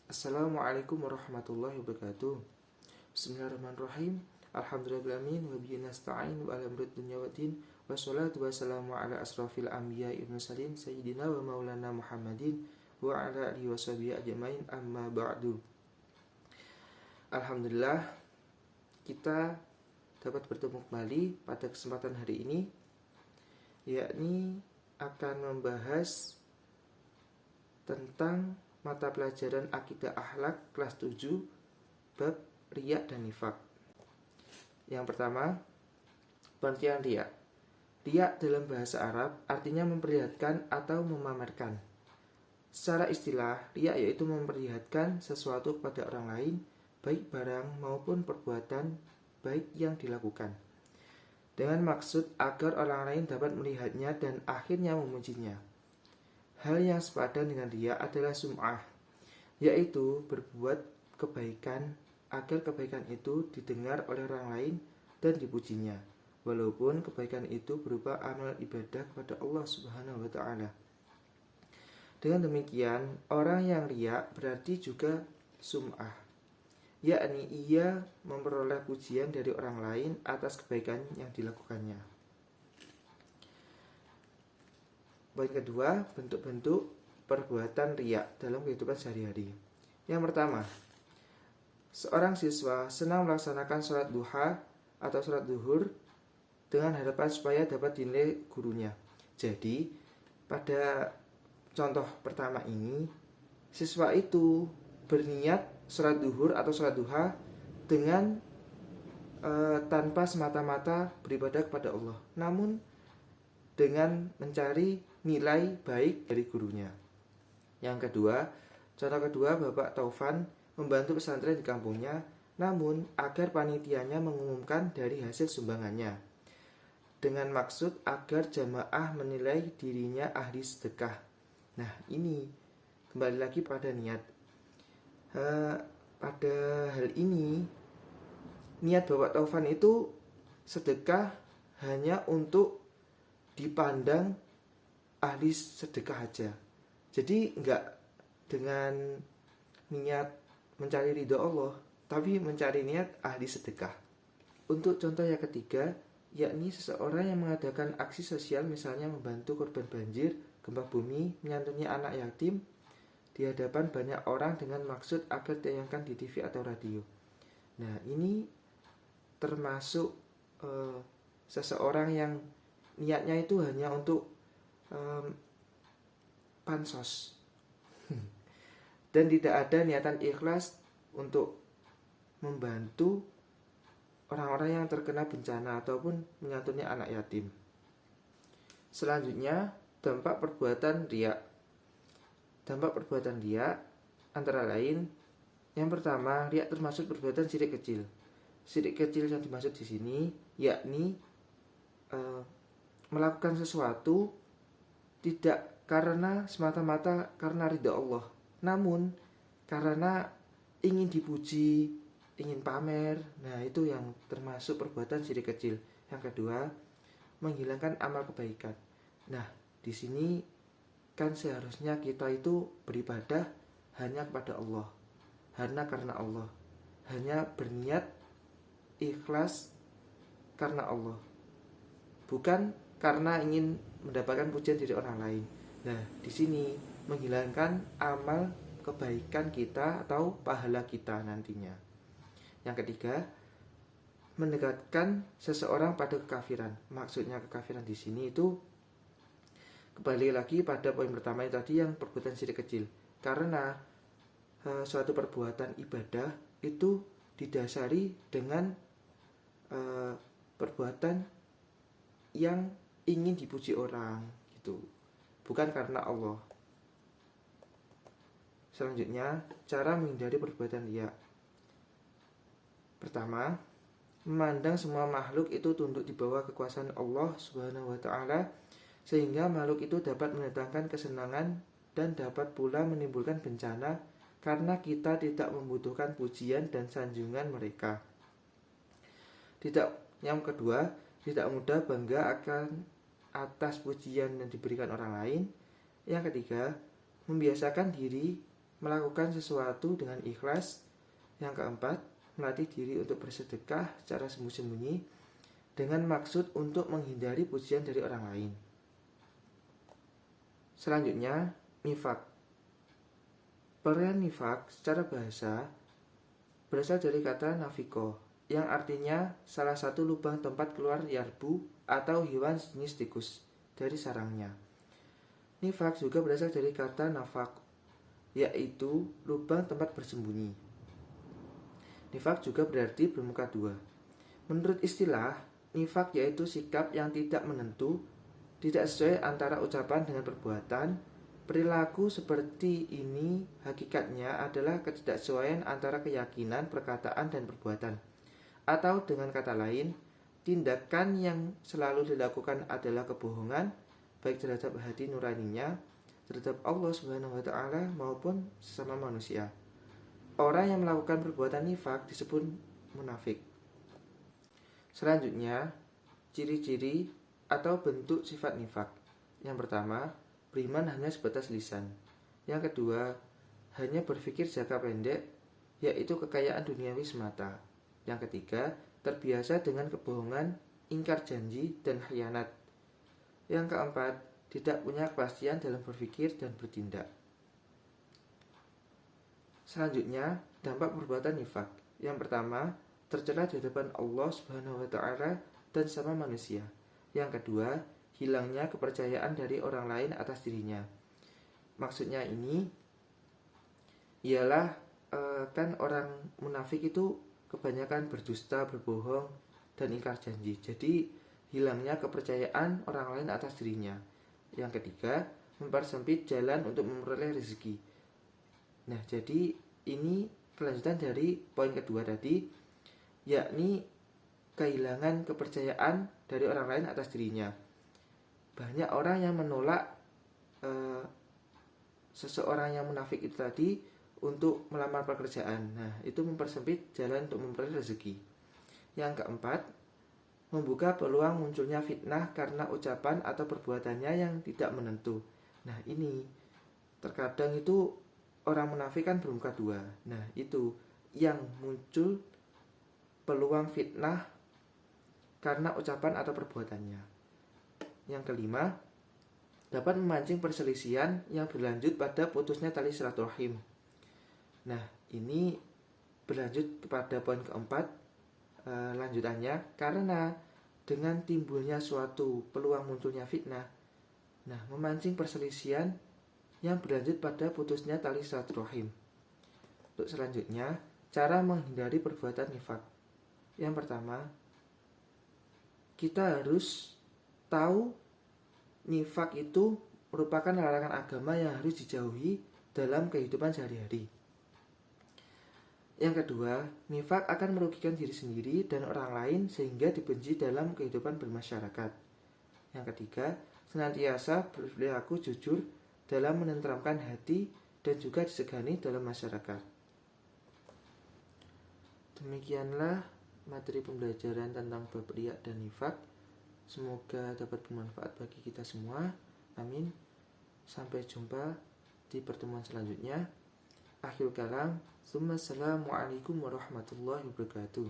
Assalamualaikum warahmatullahi wabarakatuh. Bismillahirrahmanirrahim. Alhamdulillahirrahmanirrahim. Wa bihi nasta'in wa ala amri dunya waddin. Wassalatu wassalamu ala asrafil anbiya'i wal mursalin sayyidina wa maulana Muhammadin wa ala alihi washabihi ajmain, amma ba'du. Alhamdulillah, kita dapat bertemu kembali pada kesempatan hari ini, yakni akan membahas tentang mata pelajaran Akidah Akhlak kelas 7 bab riya dan nifak. Yang pertama, pengertian riya. Riya dalam bahasa Arab artinya memperlihatkan atau memamerkan. Secara istilah, riya yaitu memperlihatkan sesuatu kepada orang lain, baik barang maupun perbuatan baik yang dilakukan, dengan maksud agar orang lain dapat melihatnya dan akhirnya memujinya. Hal yang sepadan dengan riya adalah sum'ah, yaitu berbuat kebaikan agar kebaikan itu didengar oleh orang lain dan dipujinya, walaupun kebaikan itu berupa amal ibadah kepada Allah Subhanahu wa Ta'ala. Dengan demikian, orang yang riya berarti juga sum'ah, yakni ia memperoleh pujian dari orang lain atas kebaikan yang dilakukannya. Poin kedua, bentuk-bentuk perbuatan riya dalam kehidupan sehari-hari. Yang pertama, seorang siswa senang melaksanakan sholat duha atau sholat duhur dengan harapan supaya dapat dinilai gurunya. Jadi, pada contoh pertama ini, siswa itu berniat sholat duhur atau sholat duha dengan tanpa semata-mata beribadah kepada Allah, namun dengan mencari nilai baik dari gurunya. Yang kedua, contoh kedua, Bapak Taufan membantu pesantren di kampungnya, namun agar panitianya mengumumkan dari hasil sumbangannya, dengan maksud agar jamaah menilai dirinya ahli sedekah. Nah, ini kembali lagi pada niat. Pada hal ini, niat Bapak Taufan itu sedekah hanya untuk dipandang ahli sedekah aja. Jadi enggak dengan niat mencari ridho Allah, tapi mencari niat ahli sedekah. Untuk contoh yang ketiga, yakni seseorang yang mengadakan aksi sosial, misalnya membantu korban banjir, gempa bumi, menyantuni anak yatim di hadapan banyak orang dengan maksud agar ditayangkan di TV atau radio. Nah, ini termasuk seseorang yang niatnya itu hanya untuk pansos dan tidak ada niatan ikhlas untuk membantu orang-orang yang terkena bencana ataupun menyantuni anak yatim. Selanjutnya, dampak perbuatan riya. Dampak perbuatan riya antara lain, yang pertama, riya termasuk perbuatan syirik kecil. Syirik kecil yang dimaksud di sini yakni melakukan sesuatu tidak karena semata-mata karena ridha Allah, namun karena ingin dipuji, ingin pamer. Nah, itu yang termasuk perbuatan syirik kecil. Yang kedua, menghilangkan amal kebaikan. Nah, di sini kan seharusnya kita itu beribadah hanya kepada Allah, hanya karena Allah, hanya berniat ikhlas karena Allah, bukan karena ingin mendapatkan pujian dari orang lain. Nah, di sini menghilangkan amal kebaikan kita atau pahala kita nantinya. Yang ketiga, mendekatkan seseorang pada kekafiran. Maksudnya kekafiran di sini itu kembali lagi pada poin pertama tadi, yang perbuatan syirik kecil. Karena suatu perbuatan ibadah itu didasari dengan perbuatan yang ingin dipuji orang gitu, bukan karena Allah. Selanjutnya, cara menghindari perbuatan riya. Pertama, memandang semua makhluk itu tunduk di bawah kekuasaan Allah Subhanahu wa Ta'ala, sehingga makhluk itu dapat mendatangkan kesenangan dan dapat pula menimbulkan bencana karena kita tidak membutuhkan pujian dan sanjungan mereka. Yang kedua, tidak mudah bangga akan atas pujian yang diberikan orang lain. Yang ketiga, membiasakan diri melakukan sesuatu dengan ikhlas. Yang keempat, melatih diri untuk bersedekah secara sembunyi-sembunyi dengan maksud untuk menghindari pujian dari orang lain. Selanjutnya, nifak. Perayaan nifak secara bahasa berasal dari kata nafiko, yang artinya salah satu lubang tempat keluar yarbu atau hewan jenis tikus dari sarangnya. Nifak juga berasal dari kata nafak, yaitu lubang tempat bersembunyi. Nifak juga berarti bermuka dua. Menurut istilah, nifak yaitu sikap yang tidak menentu, tidak sesuai antara ucapan dengan perbuatan. Perilaku seperti ini hakikatnya adalah ketidaksesuaian antara keyakinan, perkataan, dan perbuatan. Atau dengan kata lain, tindakan yang selalu dilakukan adalah kebohongan, baik terhadap hati nuraninya, terhadap Allah Subhanahu wa Ta'ala, maupun sesama manusia. Orang yang melakukan perbuatan nifak disebut munafik. Selanjutnya, ciri-ciri atau bentuk sifat nifak. Yang pertama, beriman hanya sebatas lisan. Yang kedua, hanya berpikir jangka pendek, yaitu kekayaan duniawi semata. Yang ketiga, terbiasa dengan kebohongan, ingkar janji, dan khianat. Yang keempat, tidak punya kepastian dalam berpikir dan bertindak. Selanjutnya, dampak perbuatan nifak. Yang pertama, tercela di hadapan Allah Subhanahu wa Ta'ala dan sama manusia. Yang kedua, hilangnya kepercayaan dari orang lain atas dirinya. Maksudnya ini ialah kan orang munafik itu kebanyakan berdusta, berbohong, dan ingkar janji. Jadi hilangnya kepercayaan orang lain atas dirinya. Yang ketiga, mempersempit jalan untuk memperoleh rezeki. Nah, jadi ini kelanjutan dari poin kedua tadi, yakni kehilangan kepercayaan dari orang lain atas dirinya. Banyak orang yang menolak seseorang yang munafik itu tadi untuk melamar pekerjaan. Nah, itu mempersempit jalan untuk memperoleh rezeki. Yang keempat, membuka peluang munculnya fitnah karena ucapan atau perbuatannya yang tidak menentu. Nah, ini terkadang itu orang munafik kan bermuka dua. Nah, itu yang muncul peluang fitnah karena ucapan atau perbuatannya. Yang kelima, dapat memancing perselisihan yang berlanjut pada putusnya tali silaturahim. Nah, ini berlanjut kepada poin keempat, lanjutannya, karena dengan timbulnya suatu peluang munculnya fitnah, nah, memancing perselisihan yang berlanjut pada putusnya tali silaturahim. Untuk selanjutnya, cara menghindari perbuatan nifak. Yang pertama, kita harus tahu nifak itu merupakan larangan agama yang harus dijauhi dalam kehidupan sehari-hari. Yang kedua, nifak akan merugikan diri sendiri dan orang lain sehingga dibenci dalam kehidupan bermasyarakat. Yang ketiga, senantiasa berperilaku jujur dalam menenteramkan hati dan juga disegani dalam masyarakat. Demikianlah materi pembelajaran tentang bab riya dan nifak. Semoga dapat bermanfaat bagi kita semua. Amin. Sampai jumpa di pertemuan selanjutnya. Akhirul kalam. Assalamualaikum warahmatullahi wabarakatuh.